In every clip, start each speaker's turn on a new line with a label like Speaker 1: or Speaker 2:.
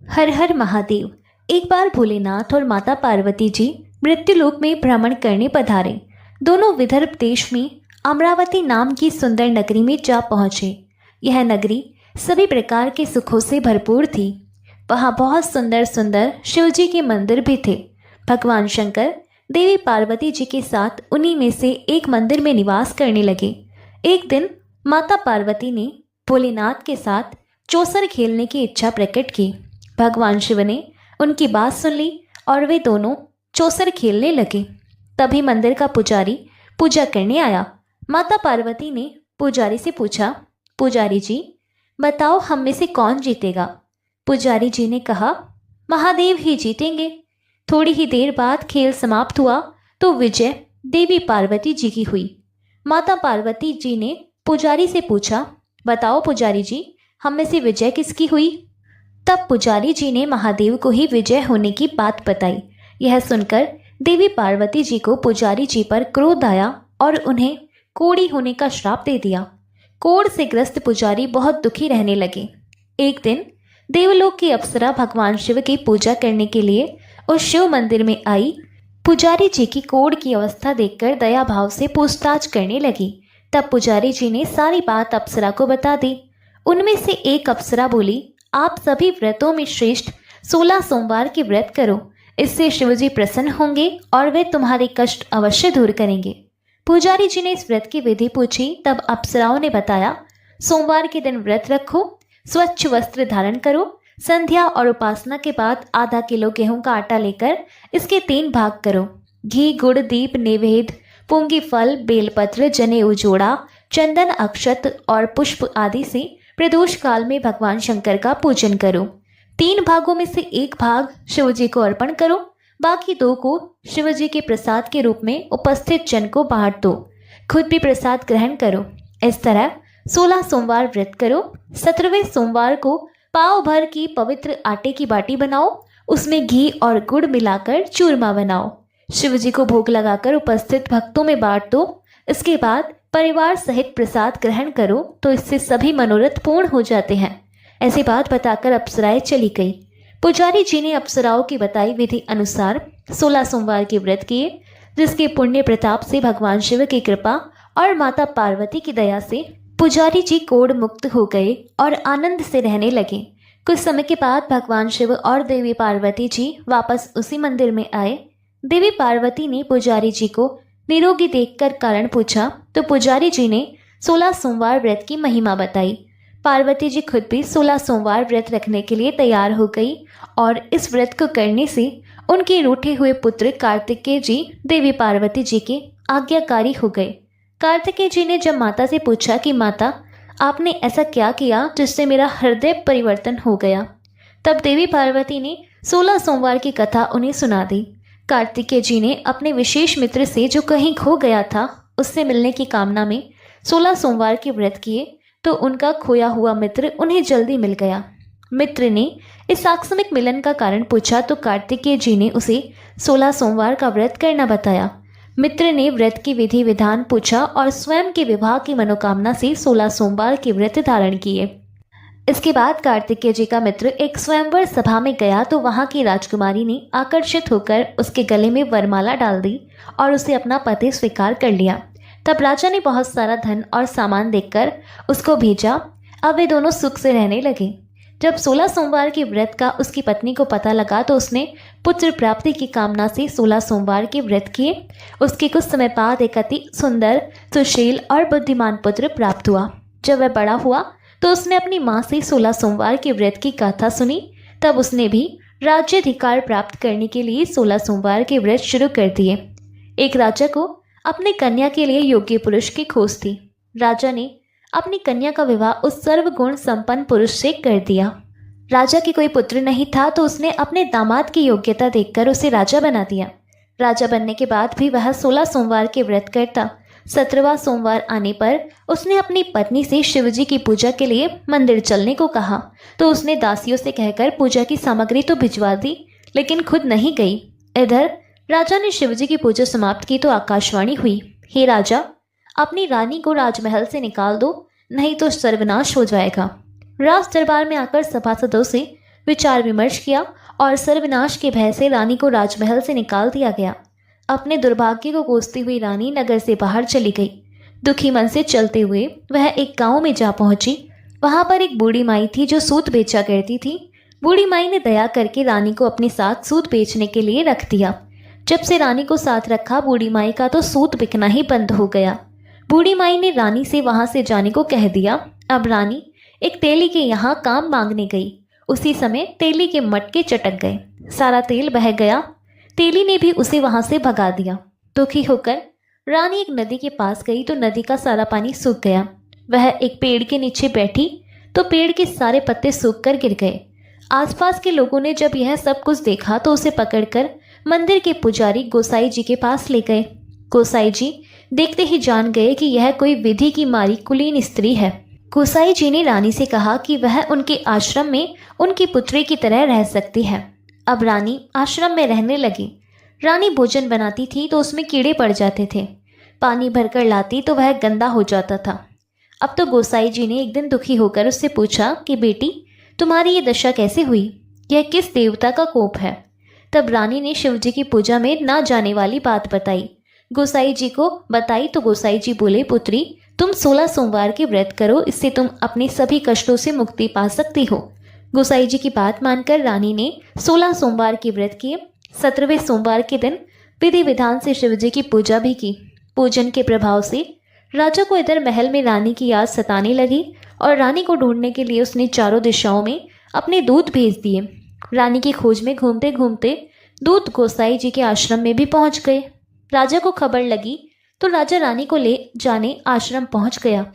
Speaker 1: हर हर महादेव। एक बार भोलेनाथ और माता पार्वती जी मृत्युलोक में भ्रमण करने पधारे। दोनों विदर्भ देश में अमरावती नाम की सुंदर नगरी में जा पहुँचे। यह नगरी सभी प्रकार के सुखों से भरपूर थी। वहाँ बहुत सुंदर सुंदर शिवजी के मंदिर भी थे। भगवान शंकर देवी पार्वती जी के साथ उन्हीं में से एक मंदिर में निवास करने लगे। एक दिन माता पार्वती ने भोलेनाथ के साथ चौसर खेलने की इच्छा प्रकट की। भगवान शिव ने उनकी बात सुन ली और वे दोनों चौसर खेलने लगे। तभी मंदिर का पुजारी पूजा करने आया। माता पार्वती ने पुजारी से पूछा, पुजारी जी बताओ हम में से कौन जीतेगा। पुजारी जी ने कहा, महादेव ही जीतेंगे। थोड़ी ही देर बाद खेल समाप्त हुआ तो विजय देवी पार्वती जी की हुई। माता पार्वती जी ने पुजारी से पूछा, बताओ पुजारी जी हम में से विजय किसकी हुई। तब पुजारी जी ने महादेव को ही विजय होने की बात बताई। यह सुनकर देवी पार्वती जी को पुजारी जी पर क्रोध आया और उन्हें कोढ़ी होने का श्राप दे दिया। कोढ़ से ग्रस्त पुजारी बहुत दुखी रहने लगे। एक दिन देवलोक की अप्सरा भगवान शिव की पूजा करने के लिए उस शिव मंदिर में आई। पुजारी जी की कोढ़ की अवस्था देखकर दया भाव से पूछताछ करने लगी। तब पुजारी जी ने सारी बात अप्सरा को बता दी। उनमें से एक अप्सरा बोली, आप सभी व्रतों में श्रेष्ठ 16 सोमवार के व्रत करो, इससे शिवजी प्रसन्न होंगे और वे तुम्हारे कष्ट अवश्य दूर करेंगे। पुजारी जी ने इस व्रत की विधि पूछी। तब अप्सराओं ने बताया, सोमवार के दिन व्रत रखो, स्वच्छ वस्त्र धारण करो, संध्या और उपासना के बाद आधा किलो गेहूं का आटा लेकर इसके 3 भाग करो। घी, गुड़, दीप, नैवेद्य, पूंगी फल, बेलपत्र, जनेऊ जोड़ा, चंदन, अक्षत और पुष्प आदि से प्रदोष काल में भगवान शंकर का पूजन करो। 3 भागों में से 1 भाग शिवजी को अर्पण करो, बाकी 2 को शिवजी के प्रसाद के रूप में उपस्थित जन को बांट दो। खुद भी प्रसाद ग्रहण करो। इस तरह 16 सोमवार व्रत करो। 17वें सोमवार को पाव भर की पवित्र आटे की बाटी बनाओ, उसमें घी और गुड़ मिलाकर चूरमा बनाओ, शिवजी को भोग लगाकर उपस्थित भक्तों में बांट दो। इसके बाद परिवार सहित प्रसाद ग्रहण करो तो इससे सभी मनोरथ पूर्ण हो जाते हैं। ऐसी बात बताकर अप्सराएं चली गई। पुजारी जी ने अप्सराओं की बताई विधि अनुसार 16 सोमवार के व्रत किए, जिसके पुण्य प्रताप से भगवान शिव की कृपा और माता पार्वती की दया से पुजारी जी कोढ़ मुक्त हो गए और आनंद से रहने लगे। कुछ समय के बाद भगवान शिव और देवी पार्वती जी वापस उसी मंदिर में आए। देवी पार्वती ने पुजारी जी को निरोगी देखकर कारण पूछा तो पुजारी जी ने 16 सोमवार व्रत की महिमा बताई। पार्वती जी खुद भी 16 सोमवार व्रत रखने के लिए तैयार हो गई और इस व्रत को करने से उनके रूठे हुए पुत्र कार्तिकेय जी देवी पार्वती जी के आज्ञाकारी हो गए। कार्तिकेय जी ने जब माता से पूछा कि माता आपने ऐसा क्या किया जिससे मेरा हृदय परिवर्तन हो गया, तब देवी पार्वती ने 16 सोमवार की कथा उन्हें सुना दी। कार्तिकेय जी ने अपने विशेष मित्र से जो कहीं खो गया था उससे मिलने की कामना में 16 सोमवार के व्रत किए तो उनका खोया हुआ मित्र उन्हें जल्दी मिल गया। मित्र ने इस आकस्मिक मिलन का कारण पूछा तो कार्तिकेय जी ने उसे 16 सोमवार का व्रत करना बताया। मित्र ने व्रत की विधि विधान पूछा और स्वयं के विवाह की मनोकामना से 16 सोमवार के व्रत धारण किए। इसके बाद कार्तिकेय जी का मित्र एक स्वयंवर सभा में गया तो वहां की राजकुमारी ने आकर्षित होकर उसके गले में वरमाला डाल दी और उसे अपना पति स्वीकार कर लिया। तब राजा ने बहुत सारा धन और सामान देकर उसको भेजा। अब वे दोनों सुख से रहने लगे। जब 16 सोमवार के व्रत का उसकी पत्नी को पता लगा तो उसने पुत्र प्राप्ति की कामना से 16 सोमवार के व्रत किए। उसके कुछ समय बाद एक अति सुंदर, सुशील और बुद्धिमान पुत्र प्राप्त हुआ। जब वह बड़ा हुआ तो उसने अपनी माँ से 16 सोमवार के व्रत की गाथा सुनी। तब उसने भी राज्याधिकार प्राप्त करने के लिए 16 सोमवार के व्रत शुरू कर दिए। एक राजा को अपने कन्या के लिए योग्य पुरुष की खोज थी। राजा ने अपनी कन्या का विवाह उस सर्वगुण संपन्न पुरुष से कर दिया। राजा के कोई पुत्र नहीं था तो उसने अपने दामाद की योग्यता देखकर उसे राजा बना दिया। राजा बनने के बाद भी वह 16 सोमवार के व्रत करता। 17वां सोमवार आने पर उसने अपनी पत्नी से शिवजी की पूजा के लिए मंदिर चलने को कहा तो उसने दासियों से कहकर पूजा की सामग्री तो भिजवा दी लेकिन खुद नहीं गई। इधर राजा ने शिवजी की पूजा समाप्त की तो आकाशवाणी हुई, हे राजा अपनी रानी को राजमहल से निकाल दो, नहीं तो सर्वनाश हो जाएगा। राज दरबार में आकर सभासदों से विचार विमर्श किया और सर्वनाश के भय से रानी को राजमहल से निकाल दिया गया। अपने दुर्भाग्य को कोसती हुई रानी नगर से बाहर चली गई। दुखी मन से चलते हुए वह एक गांव में जा पहुंची। वहां पर एक बूढ़ी माई थी जो सूत बेचा करती थी। बूढ़ी माई ने दया करके रानी को अपने साथ सूत बेचने के लिए रख दिया। जब से रानी को साथ रखा, बूढ़ी माई का तो सूत बिकना ही बंद हो गया। बूढ़ी माई ने रानी से वहां से जाने को कह दिया। अब रानी एक तेली के यहाँ काम मांगने गई। उसी समय तेली के मटके चटक गए, सारा तेल बह गया। तेली ने भी उसे वहां से भगा दिया। दुखी होकर रानी एक नदी के पास गई तो नदी का सारा पानी सूख गया। वह एक पेड़ के नीचे बैठी तो पेड़ के सारे पत्ते सूखकर गिर गए। आसपास के लोगों ने जब यह सब कुछ देखा तो उसे पकड़कर मंदिर के पुजारी गोसाई जी के पास ले गए। गोसाई जी देखते ही जान गए कि यह कोई विधि की मारी कुलीन स्त्री है। गोसाई जी ने रानी से कहा कि वह उनके आश्रम में उनकी पुत्री की तरह रह सकती है। अब रानी आश्रम में रहने लगी। रानी भोजन बनाती थी तो उसमें कीड़े पड़ जाते थे। पानी भरकर लाती तो वह गंदा हो जाता था। अब तो गोसाई जी ने एक दिन दुखी होकर उससे पूछा कि बेटी, तुम्हारी ये दशा कैसे हुई? यह किस देवता का कोप है? तब रानी ने शिव जी की पूजा में ना जाने वाली बात बताई। गोसाई जी को बताई तो गोसाई जी बोले, पुत्री, तुम 16 सोमवार के व्रत करो, इससे तुम अपने सभी कष्टों से मुक्ति पा सकती हो। गोसाई जी की बात मानकर रानी ने 16 सोमवार के व्रत किए। 17वें सोमवार के दिन विधि विधान से शिव जी की पूजा भी की। पूजन के प्रभाव से राजा को इधर महल में रानी की याद सताने लगी और रानी को ढूंढने के लिए उसने चारों दिशाओं में अपने दूत भेज दिए। रानी की खोज में घूमते घूमते दूत गोसाई जी के आश्रम में भी पहुंच गए। राजा को खबर लगी तो राजा रानी को ले जाने आश्रम पहुंच गया।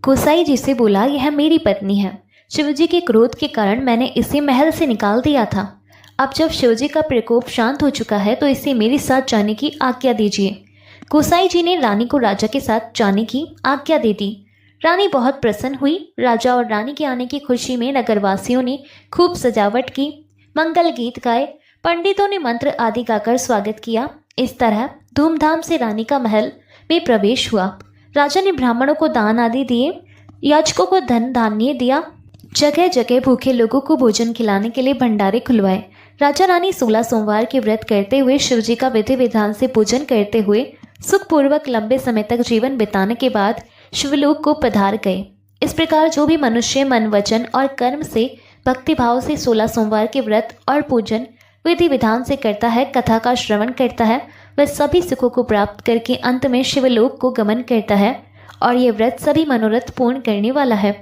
Speaker 1: गोसाई जी से बोला, यह मेरी पत्नी है। शिवजी के क्रोध के कारण मैंने इसे महल से निकाल दिया था। अब जब शिवजी का प्रकोप शांत हो चुका है तो इसे मेरे साथ जाने की आज्ञा दीजिए। गोसाई जी ने रानी को राजा के साथ जाने की आज्ञा दे दी। रानी बहुत प्रसन्न हुई। राजा और रानी के आने की खुशी में नगरवासियों ने खूब सजावट की, मंगल गीत गाए, पंडितों ने मंत्र आदि गाकर स्वागत किया। इस तरह धूमधाम से रानी का महल में प्रवेश हुआ। राजा ने ब्राह्मणों को दान आदि दिए, याचकों को धन धान्य दिया, जगह जगह भूखे लोगों को भोजन खिलाने के लिए भंडारे खुलवाए। राजा रानी 16 सोमवार के व्रत करते हुए शिवजी का विधि विधान से पूजन करते हुए सुखपूर्वक लंबे समय तक जीवन बिताने के बाद शिवलोक को पधार गए। इस प्रकार जो भी मनुष्य मन, वचन और कर्म से भक्तिभाव से 16 सोमवार के व्रत और पूजन विधि विधान से करता है, कथा का श्रवण करता है, वह सभी सुखों को प्राप्त करके अंत में शिवलोक को गमन करता है और यह व्रत सभी मनोरथ पूर्ण करने वाला है।